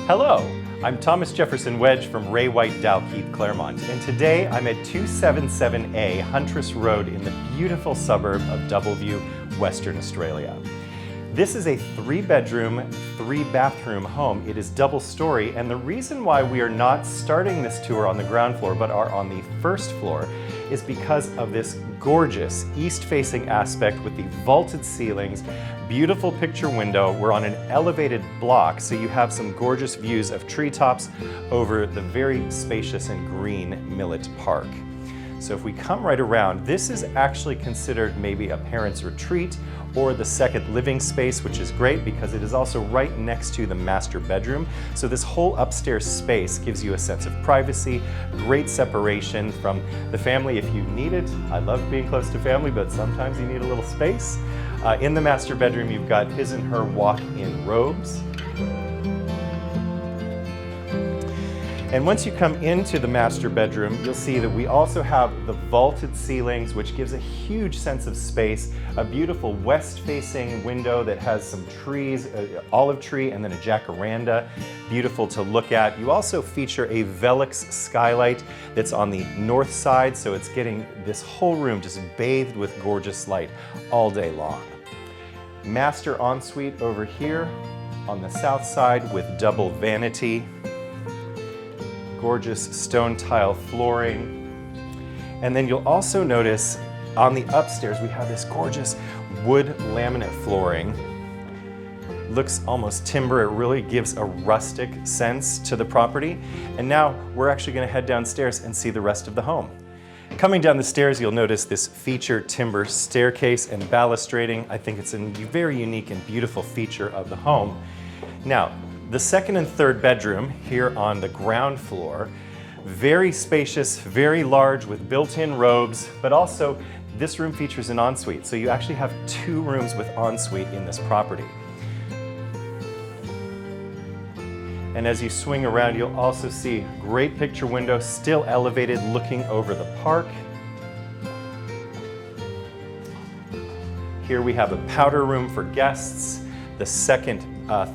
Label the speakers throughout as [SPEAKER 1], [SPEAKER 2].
[SPEAKER 1] Hello, I'm Thomas Jefferson Wedge from Ray White Dalkeith, Claremont, and today I'm at 277A Huntress Road in the beautiful suburb of Doubleview, Western Australia. This is a 3-bedroom, 3-bathroom home. It is double-story, and the reason why we are not starting this tour on the ground floor but are on the first floor is because of this gorgeous east-facing aspect with the vaulted ceilings, beautiful picture window. We're on an elevated block, so you have some gorgeous views of treetops over the very spacious and green Millet Park. So if we come right around, this is actually considered maybe a parent's retreat or the second living space, which is great because it is also right next to the master bedroom. So this whole upstairs space gives you a sense of privacy, great separation from the family if you need it. I love being close to family, but sometimes you need a little space. In the master bedroom, you've got his and her walk-in robes. And once you come into the master bedroom, you'll see that we also have the vaulted ceilings, which gives a huge sense of space, a beautiful west-facing window that has some trees, an olive tree, and then a jacaranda, beautiful to look at. You also feature a Velux skylight that's on the north side, so it's getting this whole room just bathed with gorgeous light all day long. Master ensuite over here on the south side with double vanity. Gorgeous stone tile flooring. And then you'll also notice on the upstairs we have this gorgeous wood laminate flooring. Looks almost timber. It really gives a rustic sense to the property. And now we're actually going to head downstairs and see the rest of the home. Coming down the stairs, you'll notice this feature timber staircase and balustrading. I think it's a very unique and beautiful feature of the home. Now, the second and third bedroom here on the ground floor, very spacious, very large with built-in robes, but also this room features an ensuite. So you actually have 2 rooms with ensuite in this property. And as you swing around, you'll also see great picture window, still elevated, looking over the park. Here we have a powder room for guests, the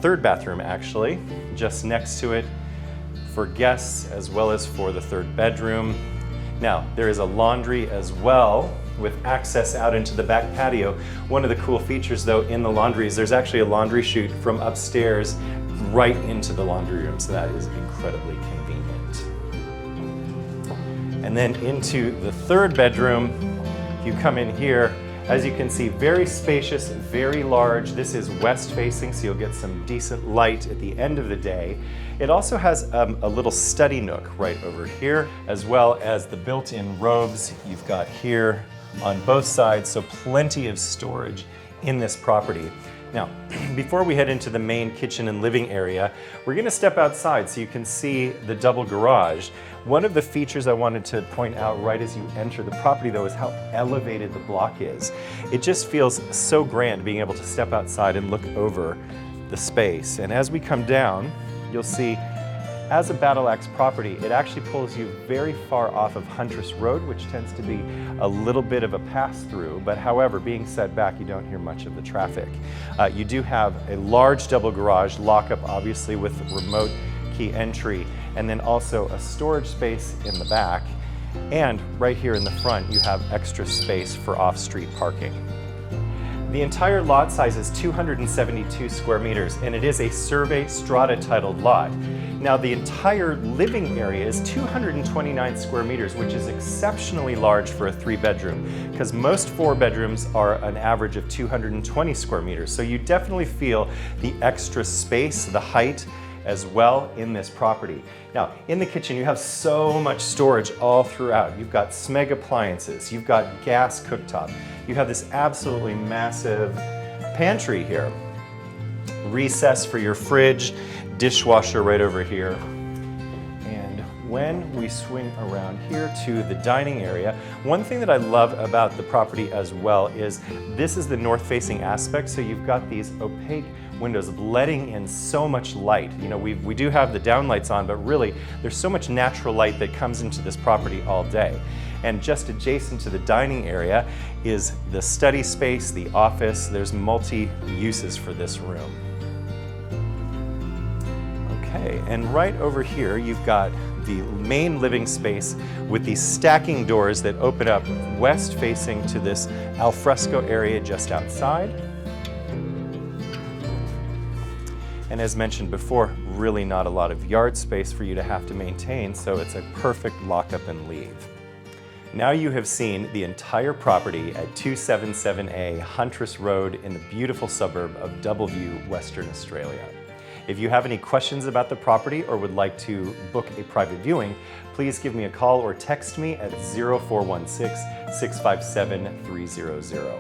[SPEAKER 1] third bathroom actually, just next to it for guests as well as for the third bedroom. Now, there is a laundry as well with access out into the back patio. One of the cool features though in the laundry is there's actually a laundry chute from upstairs right into the laundry room, so that is incredibly convenient. And then into the third bedroom, if you come in here, as you can see, very spacious, very large. This is west facing, so you'll get some decent light at the end of the day. It also has a little study nook right over here, as well as the built-in robes you've got here on both sides, so plenty of storage in this property. Now, before we head into the main kitchen and living area, we're going to step outside so you can see the double garage. One of the features I wanted to point out right as you enter the property though is how elevated the block is. It just feels so grand being able to step outside and look over the space. And as we come down, you'll see as a Battle Axe property, it actually pulls you very far off of Huntress Road, which tends to be a little bit of a pass-through, but however, being set back, you don't hear much of the traffic. You do have a large double garage, lockup obviously with remote key entry, and then also a storage space in the back. And right here in the front, you have extra space for off-street parking. The entire lot size is 272 square meters, and it is a survey strata titled lot. Now, the entire living area is 229 square meters, which is exceptionally large for a 3-bedroom, because most 4-bedrooms are an average of 220 square meters. So you definitely feel the extra space, the height, as well in this property. Now, in the kitchen, you have so much storage all throughout. You've got Smeg appliances, you've got gas cooktop, you have this absolutely massive pantry here, recess for your fridge, dishwasher right over here. And when we swing around here to the dining area, one thing that I love about the property as well is this is the north-facing aspect, so you've got these opaque windows letting in so much light. You know, we do have the downlights on, but really there's so much natural light that comes into this property all day. And just adjacent to the dining area is the study space, the office. There's multi-uses for this room. Okay, and right over here you've got the main living space with these stacking doors that open up west facing to this alfresco area just outside. And as mentioned before, really not a lot of yard space for you to have to maintain, so it's a perfect lock up and leave. Now you have seen the entire property at 277A Huntress Road in the beautiful suburb of Doubleview, Western Australia. If you have any questions about the property or would like to book a private viewing, please give me a call or text me at 0416-657-300.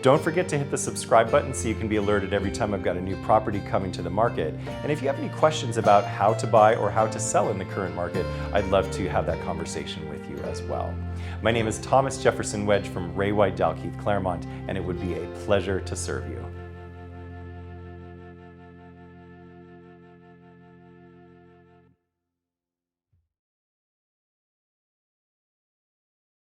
[SPEAKER 1] Don't forget to hit the subscribe button so you can be alerted every time I've got a new property coming to the market. And if you have any questions about how to buy or how to sell in the current market, I'd love to have that conversation with you as well. My name is Thomas Jefferson Wedge from Ray White Dalkeith Claremont, and it would be a pleasure to serve you.